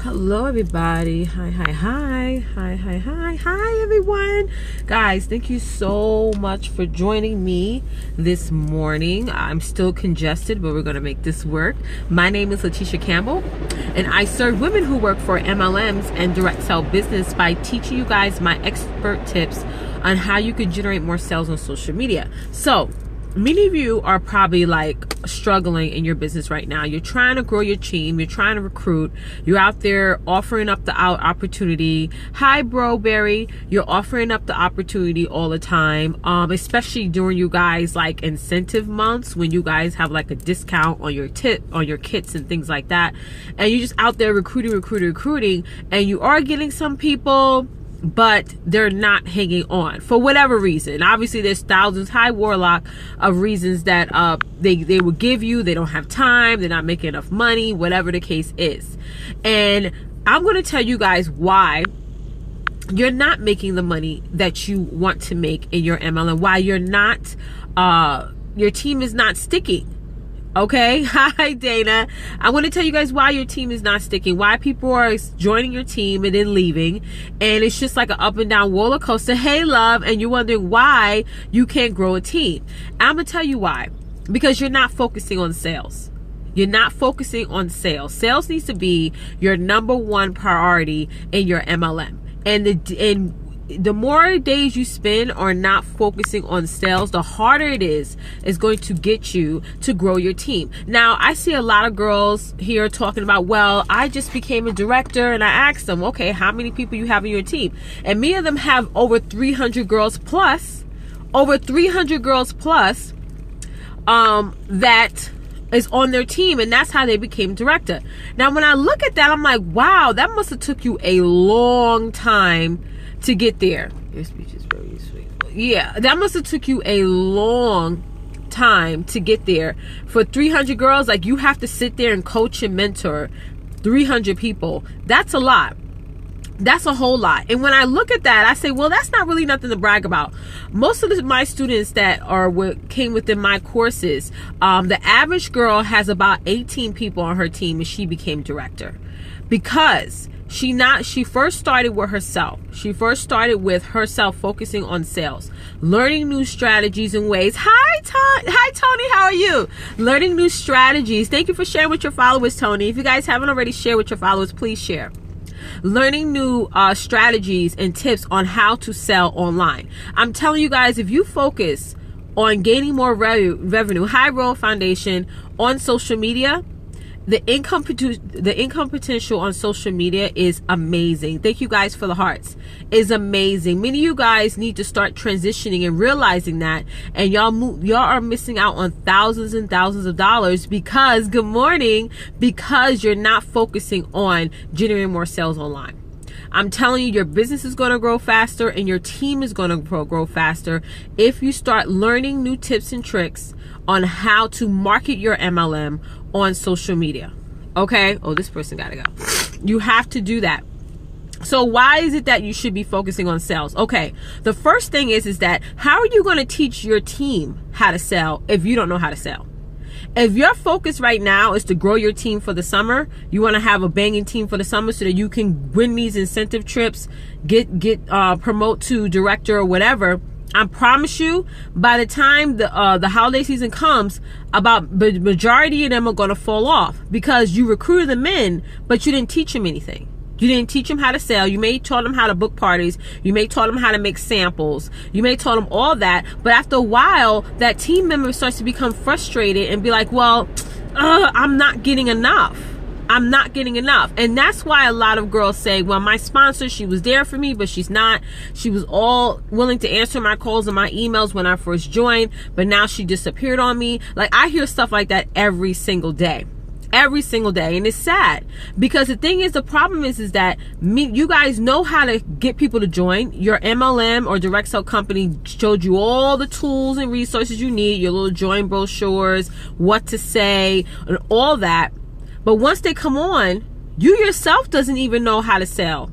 Hello everybody. Hi everyone. Guys, thank you so much for joining me this morning. I'm still congested, but we're going to make this work. My name is Letitia Campbell, and I serve women who work for MLMs and direct sell business by teaching you guys my expert tips on how you can generate more sales on social media. So many of you are probably like struggling in your business right now. You're trying to grow your team. You're trying to recruit. You're out there offering up the opportunity. Hi, Bro Berry. You're offering up the opportunity all the time, especially during you guys like incentive months when you guys have like a discount on your kits and things like that. And you're just out there recruiting, and you are getting some people, but they're not hanging on for whatever reason. Obviously there's thousands, high warlock, of reasons that they will give you. They don't have time, they're not making enough money, whatever the case is. And I'm going to tell you guys why you're not making the money that you want to make in your MLM, why you're not your team is not sticking. Okay. Hi, Dana. I want to tell you guys why your team is not sticking, why people are joining your team and then leaving, and it's just like an up and down roller coaster. Hey, love. And you're wondering why you can't grow a team. I'm going to tell you why. Because you're not focusing on sales. You're not focusing on sales. Sales needs to be your number one priority in your MLM. And the more days you spend on not focusing on sales, the harder it is going to get you to grow your team. Now, I see a lot of girls here talking about, well, I just became a director, and I asked them, okay, how many people you have in your team? And many of them have over 300 girls plus, that is on their team, and that's how they became director. Now, when I look at that, I'm like, wow, that must have took you a long time to get there. Your speech is very sweet. Yeah, that must have took you a long time to get there. For 300 girls, like, you have to sit there and coach and mentor 300 people. That's a lot. That's a whole lot. And when I look at that, I say, well, that's not really nothing to brag about. Most of my students that came within my courses, the average girl has about 18 people on her team, and she became director because she first started with herself. She first started with herself focusing on sales, learning new strategies and ways. Hi, Tony. How are you? Learning new strategies. Thank you for sharing with your followers, Tony. If you guys haven't already shared with your followers, please share. Learning new strategies and tips on how to sell online. I'm telling you guys, if you focus on gaining more revenue, High Roll Foundation, on social media, the income potential on social media is amazing. Thank you guys for the hearts. Is amazing. Many of you guys need to start transitioning and realizing that, and y'all are missing out on thousands and thousands of dollars because, good morning, because you're not focusing on generating more sales online. I'm telling you, your business is going to grow faster and your team is going to grow faster if you start learning new tips and tricks on how to market your MLM on social media. Okay? Oh, this person got to go. You have to do that. So why is it that you should be focusing on sales? Okay, the first thing is that how are you going to teach your team how to sell if you don't know how to sell? If your focus right now is to grow your team for the summer, you want to have a banging team for the summer so that you can win these incentive trips, promote to director or whatever, I promise you, by the time the holiday season comes, about the majority of them are going to fall off because you recruited them in, but you didn't teach them anything. You didn't teach them how to sell. You may taught them how to book parties. You may taught them how to make samples. You may taught them all that. But after a while, that team member starts to become frustrated and be like, well, I'm not getting enough. I'm not getting enough. And that's why a lot of girls say, well, my sponsor, she was there for me, but she's not. She was all willing to answer my calls and my emails when I first joined, but now she disappeared on me. Like, I hear stuff like that every single day. Every single day. And it's sad because the thing is, the problem is that you guys know how to get people to join. Your MLM or direct sell company showed you all the tools and resources you need, your little join brochures, what to say, and all that. But once they come on, you yourself doesn't even know how to sell.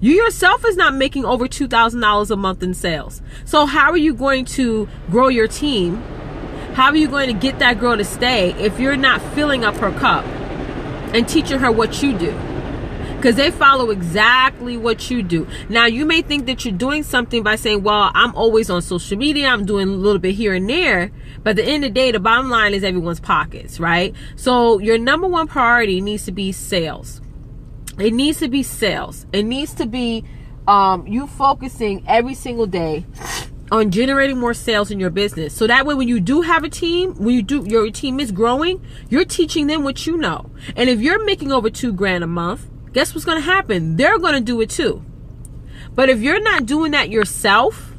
You yourself is not making over $2,000 a month in sales. So how are you going to grow your team? How are you going to get that girl to stay if you're not filling up her cup and teaching her what you do? because they follow exactly what you do. Now, you may think that you're doing something by saying, well, I'm always on social media, I'm doing a little bit here and there, but at the end of the day, the bottom line is everyone's pockets, right? So your number one priority needs to be sales. It needs to be sales. It needs to be you focusing every single day on generating more sales in your business. So that way, when you do have a team, your team is growing, you're teaching them what you know. And if you're making over $2,000 a month, guess what's going to happen? They're going to do it too. But if you're not doing that yourself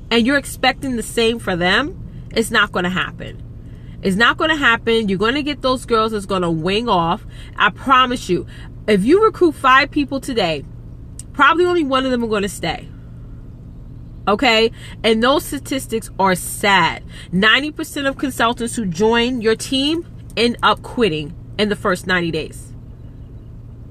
and you're expecting the same for them, it's not going to happen. It's not going to happen. You're going to get those girls that's going to wing off. I promise you, if you recruit 5 people today, probably only one of them are going to stay. Okay? And those statistics are sad. 90% of consultants who join your team end up quitting in the first 90 days.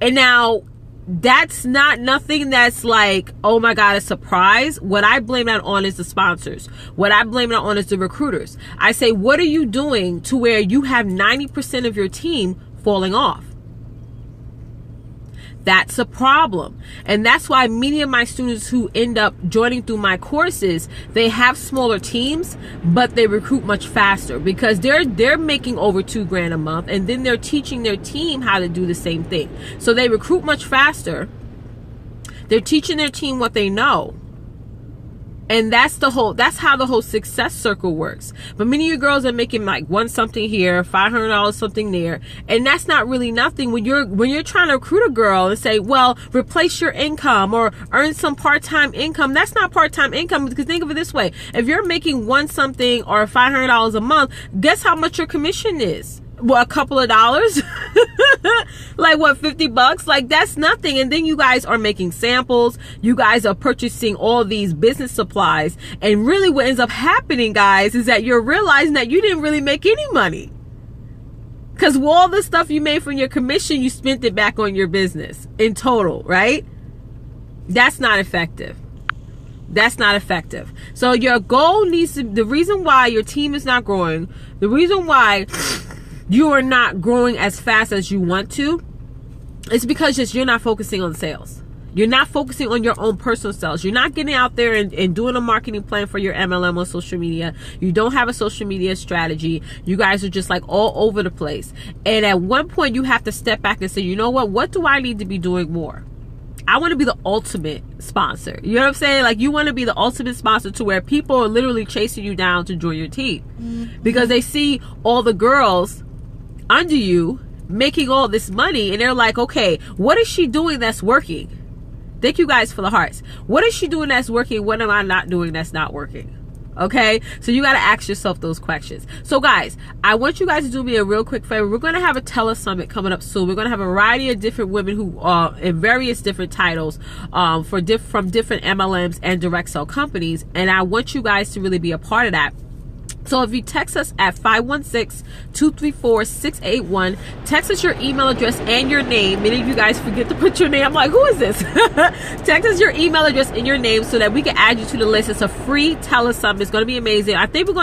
And now, that's not nothing that's like, oh my God, a surprise. What I blame that on is the sponsors. What I blame that on is the recruiters. I say, what are you doing to where you have 90% of your team falling off? That's a problem. And that's why many of my students who end up joining through my courses, they have smaller teams, but they recruit much faster because they're making over $2,000 a month, and then they're teaching their team how to do the same thing. So they recruit much faster. They're teaching their team what they know. And that's how the whole success circle works. But many of you girls are making like one something here, $500 something there. And that's not really nothing when you're trying to recruit a girl and say, well, replace your income or earn some part-time income. That's not part-time income, because think of it this way. If you're making one something or $500 a month, guess how much your commission is? Well, a couple of dollars. Like what, $50? Like that's nothing. And then you guys are making samples, you guys are purchasing all these business supplies, and really what ends up happening, guys, is that you're realizing that you didn't really make any money, because all the stuff you made from your commission, you spent it back on your business in total, right? That's not effective. That's not effective. So your goal needs to, the reason why your team is not growing, the reason why you are not growing as fast as you want to, it's because you're not focusing on sales. You're not focusing on your own personal sales. You're not getting out there and doing a marketing plan for your MLM on social media. You don't have a social media strategy. You guys are just like all over the place. And at one point you have to step back and say, you know what do I need to be doing more? I want to be the ultimate sponsor. You know what I'm saying? Like, you want to be the ultimate sponsor to where people are literally chasing you down to join your team, because they see all the girls under you making all this money, and they're like, okay, what is she doing that's working? Thank you guys for the hearts. What is she doing that's working? What am I not doing that's not working? Okay, so you got to ask yourself those questions. So guys, I want you guys to do me a real quick favor. We're going to have a telesummit coming up soon. We're going to have a variety of different women who are in various different titles from different MLMs and direct sell companies, and I want you guys to really be a part of that. So if you text us at 516-234-681, text us your email address and your name. Many of you guys forget to put your name. I'm like, who is this? Text us your email address and your name so that we can add you to the list. It's a free telesummit. It's going to be amazing. I think we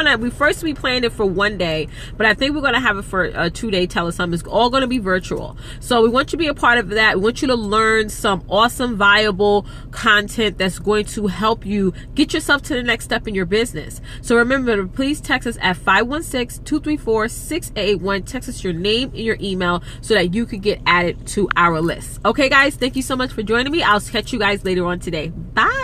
planned it for one day, but I think we're going to have it for a 2-day telesummit. It's all going to be virtual. So we want you to be a part of that. We want you to learn some awesome, viable content that's going to help you get yourself to the next step in your business. So remember to please text us at 516-234-681. Text us your name and your email so that you can get added to our list. Okay, guys, thank you so much for joining me. I'll catch you guys later on today. Bye.